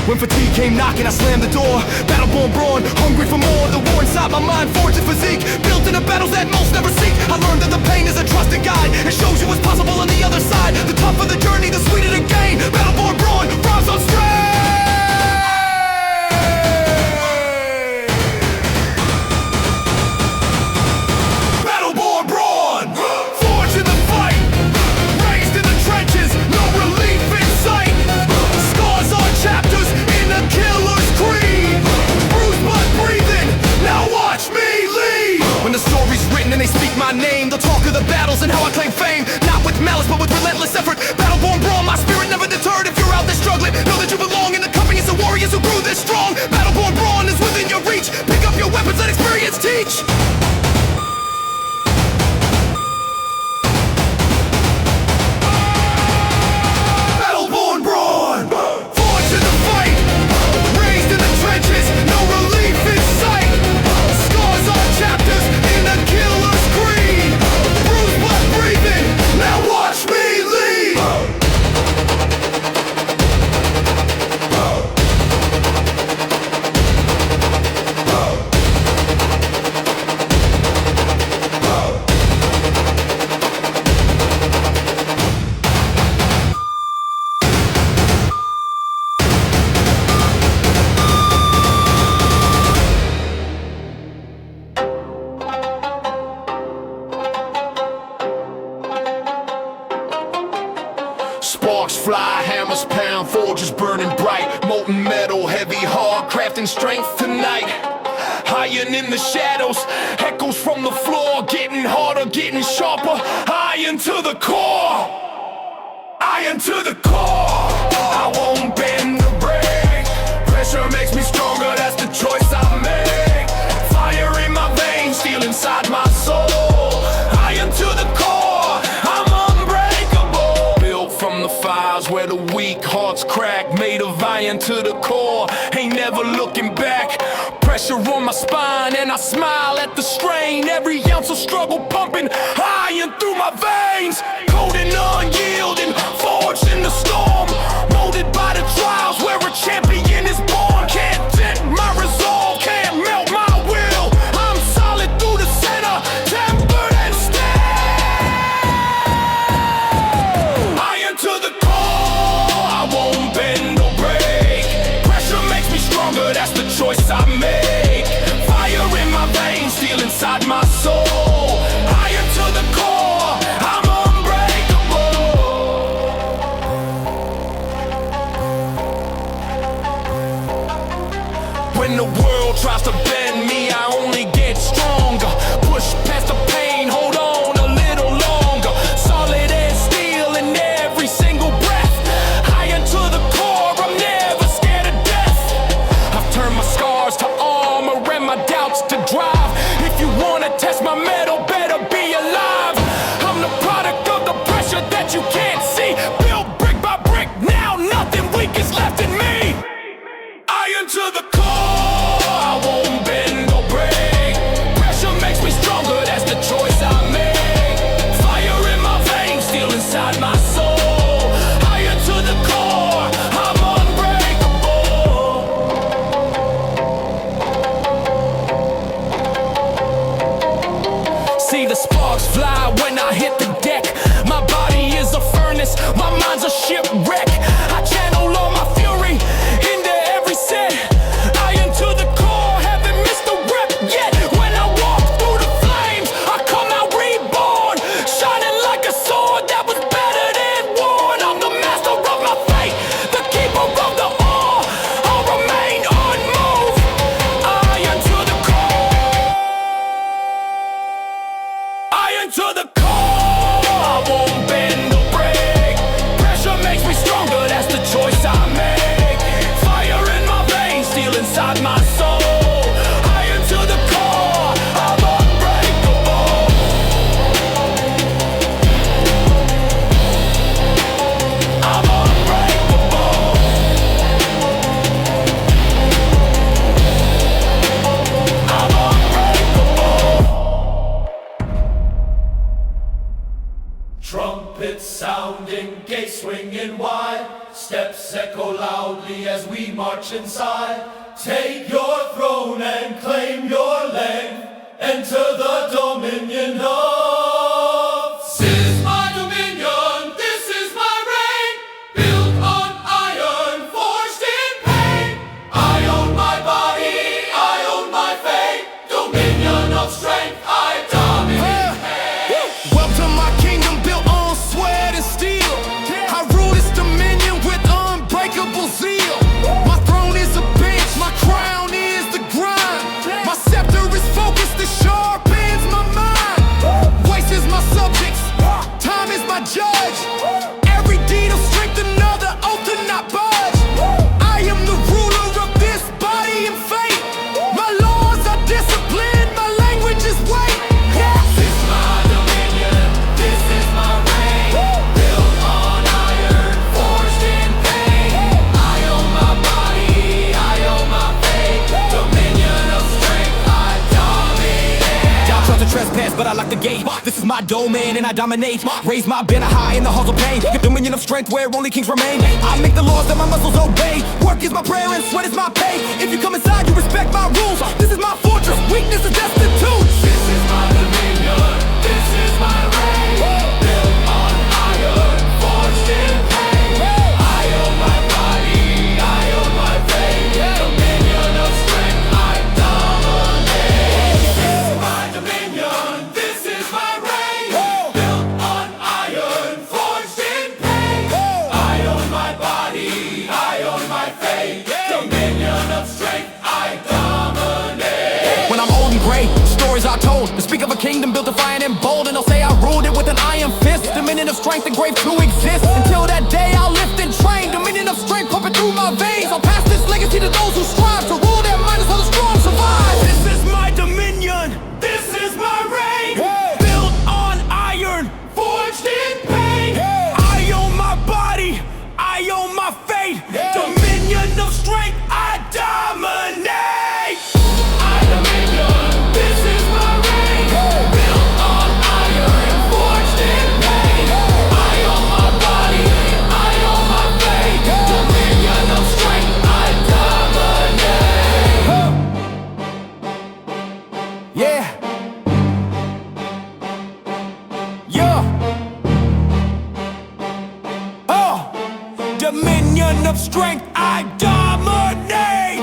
When fatigue came knocking, I slammed the door. Battle-born brawn, hungry for more. The war inside my mind, forged in physique. Built in the battles that most never seek. I learned that the pain is a trusted guide. It shows you what's possible on the other side. The tougher the journey, the sweeter the gain. Battle-born brawn, rhymes on strain. Battle-born brawn, forged in the fight. Raised in the trenches, no relief in sight. Scars are chapters in the killer's creed. Bruised but breathing, now watch me lead. When the story's written and they speak my name, they'll talk of the battles and how I claim fame. Not with malice, but with relentless effort. Battle-born brawn, my spirit never deterred. If you're out there struggling, burning bright, molten metal, heavy, hard, crafting strength tonight. Iron in the shadows, echoes from the floor, getting harder, getting sharper. Iron to the core, iron to the core. I won't bend or break. Pressure makes me stronger, that's the choice I make. Fire in my veins, steel inside my soul. Iron to the core, I'm unbreakable. Built from the fires where the weak hearts crack. Made of iron to the core, ain't never looking back. Pressure on my spine and I smile at the strain. Every ounce of struggle pumping iron through my veins. Cold and unyielding, forged in the storm. Molded by the trials where a champion is born. Can't dent my resolve, can't melt my will. I'm solid through the center, tempered and steel. Iron to the core, I won't bend or break. Pressure makes me stronger, that's the choice I make. Fire in my veins, steel inside my soul. Iron to the core, I'm unbreakable. When the world tries to bend me, I only get stronger. Push past the pain, hold on a little longer. Solid as steel in every single breath. Iron to the core, I'm never scared of death. I've turned my scars to armor and my doubts to drive. If you wanna test my metal, better be alive. I'm the product of the pressure that you can't see. Built brick by brick, now nothing weak is left in me. Iron to the core, I won't bend or break. Pressure makes me stronger, that's the choice I make. Fire in my veins, steel inside my soul. Iron to the core, I'm unbreakable. See the sparks fly when I hit the deck. My body is a furnace, my mind's a shipwreck. I channel all my fury into every set. Iron to the core, haven't missed a rep yet. When I walk through the flames, I come out reborn, shining like a sword that was battered and worn. I'm the master of my fate, the keeper of the ore. I'll remain unmoved. Iron to the core, iron to the core. I won't bend or break. Pressure makes me stronger, that's the choice I make. Fire in my veins, steel inside my soul. Iron to the core, I'm unbreakable. I'm unbreakable. I'm unbreakable. Trumpets sounding, gates swinging wide. Steps echo loudly as we march inside. Take your throne and claim your length. Enter the dominion of. This is my dominion, this is my reign. Built on iron, forged in pain. I own my body, I own my fate. Dominion of strength, I dominate. Welcome to my kingdom built on sweat and steel. I rule this dominion with unbreakable zeal. My throne is a bench, my crown is the grind. My scepter is focused, it sharpens my mind. Waste is my subjects, time is my judge. Every deed will strengthen another oath to not budge. I am the ruler of this body and fate. My laws are discipline, my language is weight. This is my dominion, this is my reign. Built on iron, forged in pain. I own my body, I own my fate. Dominion of strength, I dominate. Y'all try to trespass, but I lock the gate. This is my domain and I dominate. Raise my banner high in the halls of pain. Get dominion of strength where only kings remain. I make the laws that my muscles obey. Work is my prayer and sweat is my pay. If you come inside, you respect my rules. This is my fortress, weakness is destitute. This is my dominion, this is my reign. Built on iron, forged in pain. I own my body, I own my fate. Dominion of strength, I dominate. This is my dominion, this is my reign. Built on iron, forged in pain. I own my body, I own my strength and grave to exist. Until that day I'll lift and train, dominion of strength pumping through my veins. I'll pass this legacy to those who strive to rule their minds so the strong survive. This is my dominion, this is my reign. Built on iron, forged in pain. I own my body, I own my fate. Dominion of strength, I dominate. I dominion, this is my reign. Built on iron, forged in pain. I own my body, I own my fate. Dominion of strength, I dominate. Yeah. Yeah. Dominion of strength, I dominate.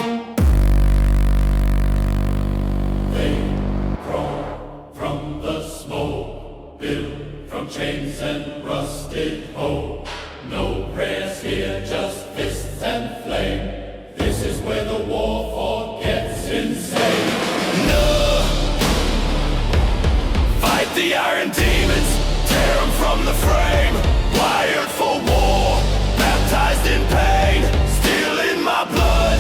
Grown from the smoke, built from chains and rusted hope. No prayers here, just fists and flame. This is where the warfare gets insane. No. Fight the iron demons, tear them from the frame. Wired for war, baptized in pain. Steel in my blood,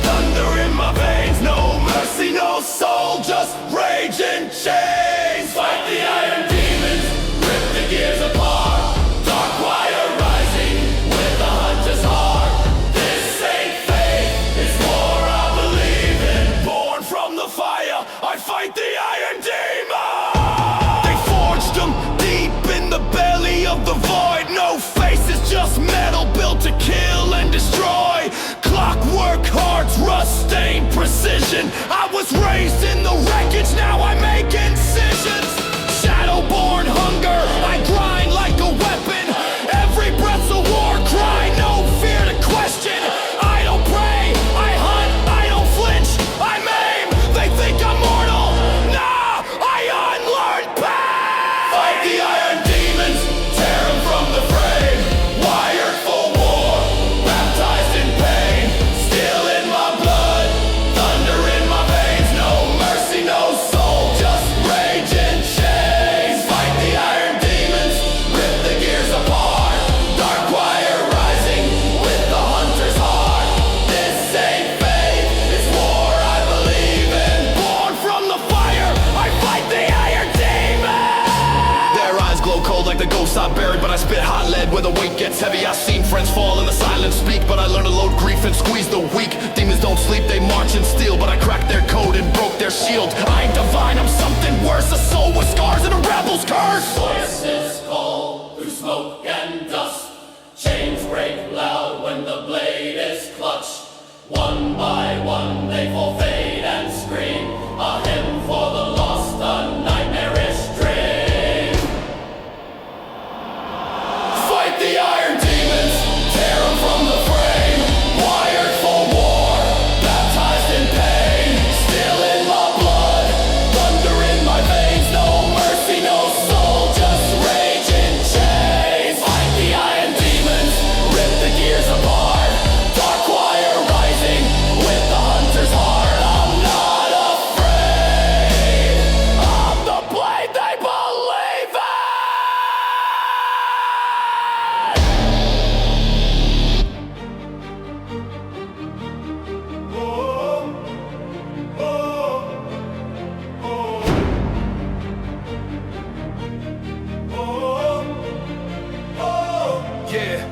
thunder in my veins. No mercy, no soul, just rage and chains. Fight the iron demons, rip the gears apart. Dark wire rising with the hunter's heart. This ain't faith, it's war I believe in. Born from the fire, I fight the iron demon. They forged them deep in the belly of the void. No faces, just metal built to kill and destroy. Clockwork hearts, rust-stained precision. I was raised in the wreckage, now I make incisions. Shadowborn hunger, I grind like a weapon. Every breath's a war cry, no fear to question. I don't pray, I hunt, I don't flinch, I maim. They think I'm mortal, nah, I unlearned pain. Fight the iron demons, tear them from the frame. Wired for war, baptized in pain. Steel in my blood, thunder in my veins. No mercy, no soul, just rage and chains. Fight the iron demons, rip the gears apart. Dark wire rising with the hunter's heart. This ain't faith, it's war I believe in. Born from the fire, I fight the iron demon. Their eyes glow cold like the ghosts I buried, but I spit hot lead where the weight gets heavy. I've seen friends fall in the silence speak, but I learned to load grief and squeeze the weak. Demons don't sleep, they march in steel, but I cracked their code and broke their shield. I ain't divine, I'm something worse, a soul with scars and a rebel's curse. Voices call through smoke and dust. Chains break loud when the blade is clutched. One by one they fall, fade and scream. A hymn for the lost, a nightmarish dream. Fight the iron demons, tear them from the frame. Wired for war, baptized in pain. Still in my blood, thunder in my veins. No mercy, no soul, just rage and chains. Fight the iron demons, rip the gears apart. Dark wire rising with the hunter's heart. I'm not afraid. I'm the blade they believe in. Yeah.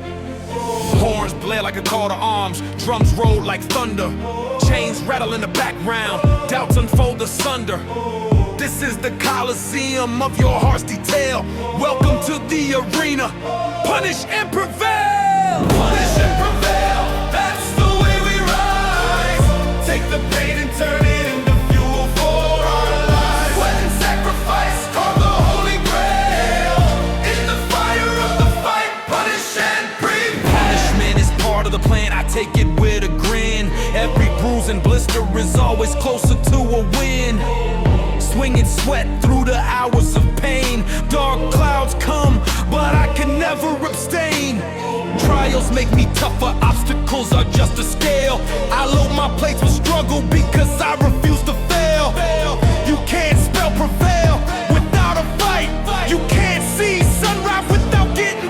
Horns blare like a call to arms, drums roll like thunder. Chains rattle in the background, doubts unfold asunder. This is the Coliseum of your heart's detail. Welcome to the arena. Punish and prevail. Punish and prevail. That's the way we rise. Take the pain and turn it into fuel for our lives. Sweat and sacrifice, carve the holy grail. In the fire of the fight, punish and prevail. Punishment is part of the plan, I take it with a grin. Every bruise and blister is always closer to a win. Swinging sweat through the hours of pain. Dark clouds come, but I can never abstain. Trials make me tougher, obstacles are just a scale. I load my plates with struggle because I refuse to fail. You can't spell prevail without a fight. You can't see sunrise without getting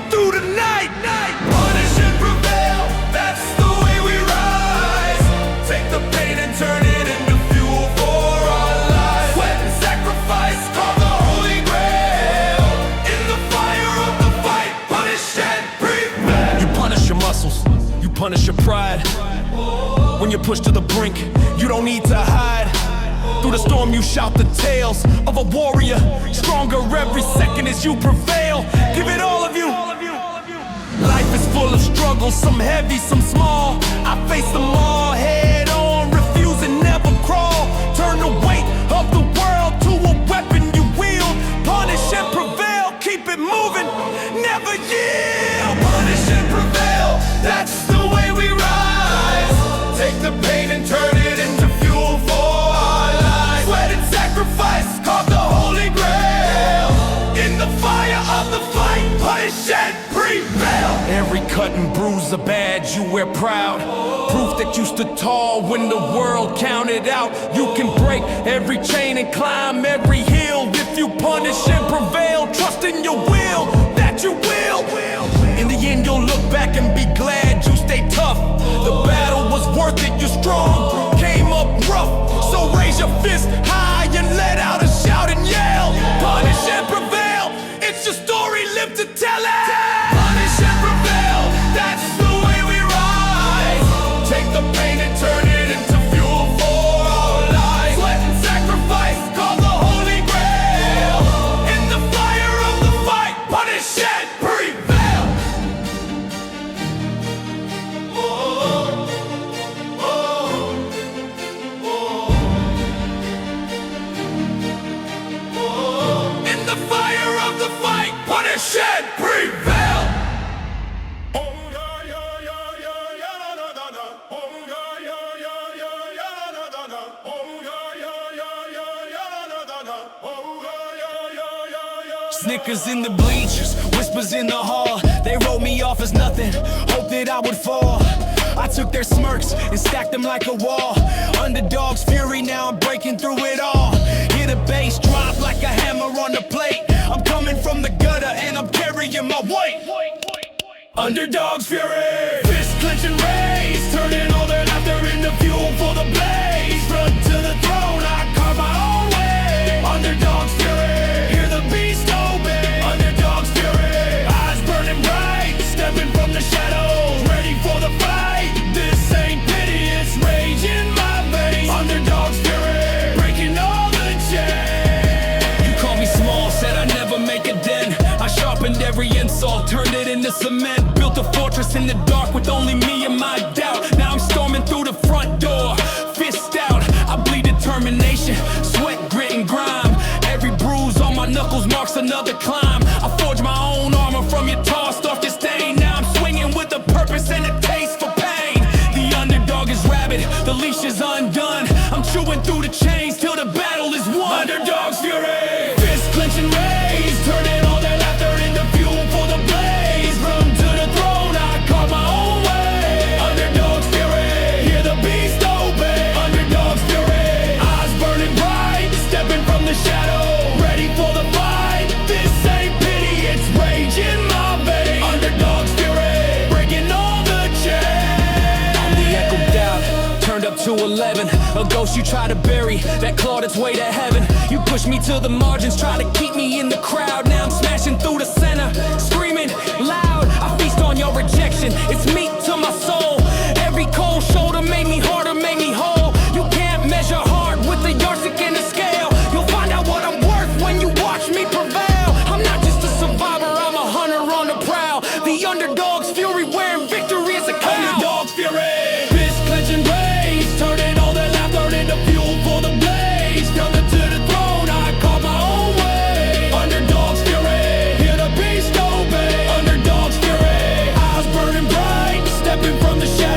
pride. When you're pushed to the brink, you don't need to hide. Through the storm you shout the tales of a warrior, stronger every second as you prevail. Give it all of you. Life is full of struggles, some heavy, some small. I face them all head on, refuse and never crawl. Turn the weight of the world to a weapon you wield. Punish and prevail, keep it moving, never yield. Punish and prevail, that's the way we rise. Take the pain and turn it into fuel for our lives. Sweat and sacrifice, carve the holy grail. In the fire of the fight, punish and prevail. Every cut and bruise a badge you wear proud. Proof that you stood tall when the world counted out. You can break every chain and climb every hill. If you punish and prevail, trust in your will, that you will. In the end you'll look back and be glad you stayed tough. The battle was worth it, you're strong, came up rough. So raise your fist high and let out a shout and yell. Punish and prevail, it's your story, live to tell it. Punish and prevail, that's the way we rise. Take the pain and turn it into fuel for our lives. Sweat and sacrifice, call the holy grail. In the fire of the fight, punish and prevail. In the fire of the fight, punish and prevail. Snickers in the bleachers, whispers in the hall. They wrote me off as nothing, hoped that I would fall. I took their smirks and stacked them like a wall. Underdogs Fury, now I'm breaking through it all. Hear the bass drop like a hammer on the plate. I'm coming from the gutter and I'm carrying my weight. Underdogs Fury, fist clench and raise, turning all their laughter into fuel for the blaze. Run to the throne, I carve my own way. Underdogs Fury, hear the beast obey. Underdogs Fury, eyes burning bright, stepping from the shadows, ready for the fight. This ain't pity, it's rage in my veins. Underdogs Fury, breaking all the chains. You call me small, said I never make a dent. I sharpened every insult, turned it into cement. Built a fortress in the dark with only me and my doubt. Now I'm storming through the front door, fist out. I bleed determination, sweat, grit and grime. Every bruise on my knuckles marks another climb. I forge my own armor from your tossed off your stain. Now I'm swinging with a purpose and a taste for pain. The underdog is rabid, the leash is undone. I'm chewing through the chains till the battle is won. Underdogs Fury, fist clench and raise, turning all their laughter into fuel for the blaze. Run to the throne, I carve my own way. Underdogs Fury, hear the beast obey. Underdogs Fury, eyes burning bright, stepping from the shadow, ready for the fight. This ain't pity, it's rage in my veins. Underdogs Fury, breaking all the chains. I'm the echoed out, turned up to 11. A ghost you try to bury, that clawed its way to heaven. You push me to the margins, try to keep me in the crowd. Now I'm smashing through the center, screaming loud. I feast on your rejection, it's meat to my soul. Every cold shoulder made me harder, made me whole. You can't measure hard with a yardstick and a scale. You'll find out what I'm worth when you watch me prevail. I'm not just a survivor, I'm a hunter on the prowl. The underdog's fury, wearing victory as a cow. Underdog's fury, fist clench and raise, turning all their laughter into fuel for the blaze. Coming to the throne, I carve my own way. Underdog's fury, hear the beast obey. Underdog's fury, eyes burning bright, stepping from the shadows.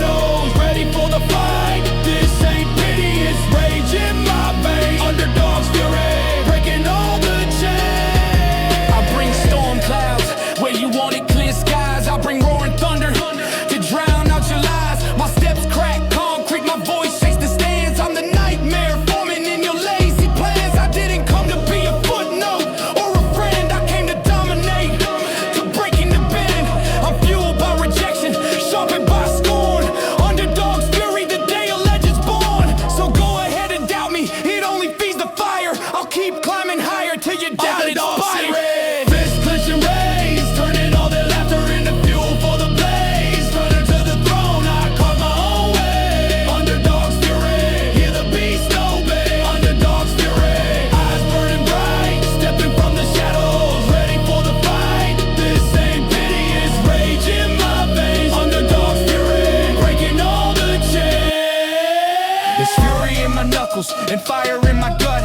thoughts and fire in my gut.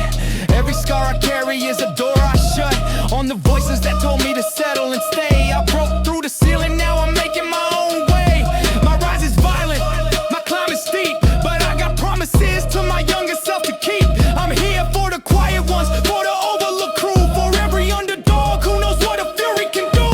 Every scar I carry is a door I shut on the voices that told me to settle and stay. I broke through the ceiling, now I'm making my own way. My rise is violent, my climb is steep, but I got promises to my younger self to keep. I'm here for the quiet ones, for the overlooked crew, for every underdog who knows what a fury can do.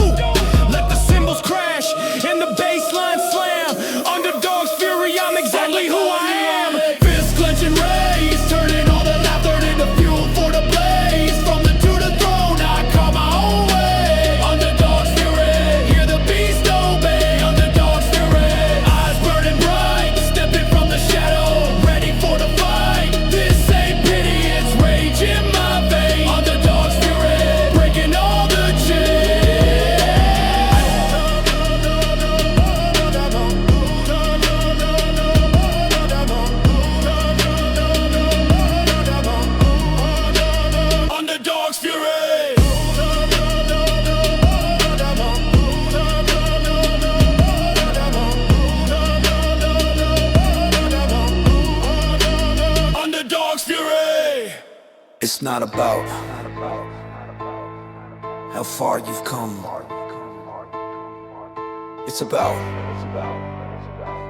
Let the cymbals crash and the bass line slam. Underdogs Fury, I'm exactly who I am. Fist clenching rays, turning all the laughter into fuel for the blaze. From the to the throne, I call my own way. Underdogs Fury, hear the beast obey. Underdogs Fury, eyes burning bright, stepping from the shadow, ready for the fight. This ain't pity, it's rage in my veins. Underdogs Fury, breaking all the chains. Underdogs Fury. Underdogs Fury. It's not about how far you've come. It's about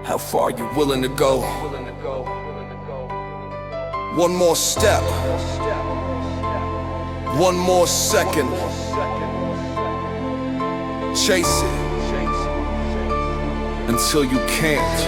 how far you're willing to go. One more step, one more second. Chase it until you can't.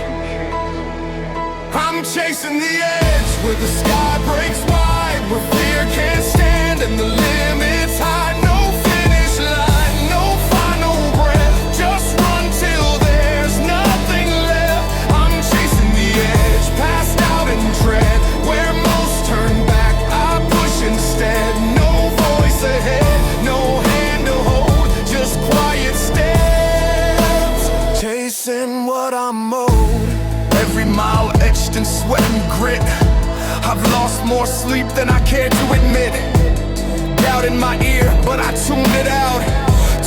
I'm chasing the edge where the sky breaks wide, where fear can't stand and the limits high. No finish line, no final breath, just run till there's nothing left. I'm chasing the edge, passed out in dread, where most turn back, I push instead. No voice ahead, no hand to hold, just quiet steps. Chasing what I'm owed, every mile etched in sweat and grit. I've lost more sleep than I care to admit. Doubt in my ear, but I tuned it out.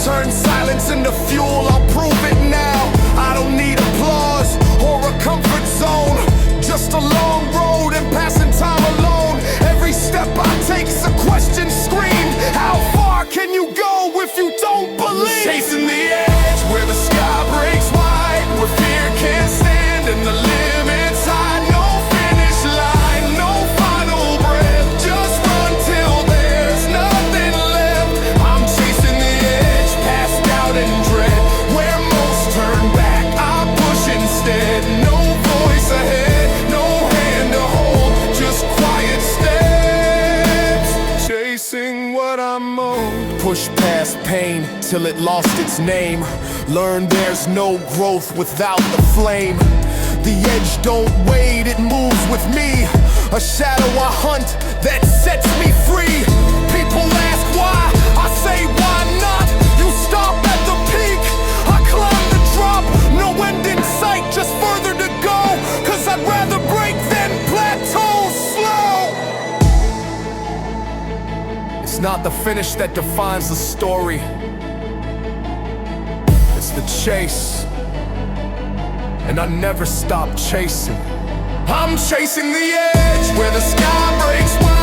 Turn silence into fuel, I'll prove it now. I don't need applause or a comfort zone, just a long road and passing time alone. Every step I take's a question screamed. How far can you go if you don't believe? Chasing the edge where the sky breaks wide, where fear can't stand and the limits high. No finish line, no final breath, just run till there's nothing left. I'm chasing the edge, passed out in dread, where most turn back, I push instead. No voice ahead, no hand to hold, just quiet steps. Chasing what I'm owed. Push past pain till it lost its name. Learn there's no growth without the flame. The edge don't wait, it moves with me. A shadow I hunt that sets me free. People ask why, I say why not? You stop at the peak, I climb the drop. No end in sight, just further to go. Cause I'd rather break than plateau slow. It's not the finish that defines the story, it's the chase. And I never stop chasing. I'm chasing the edge where the sky breaks wide.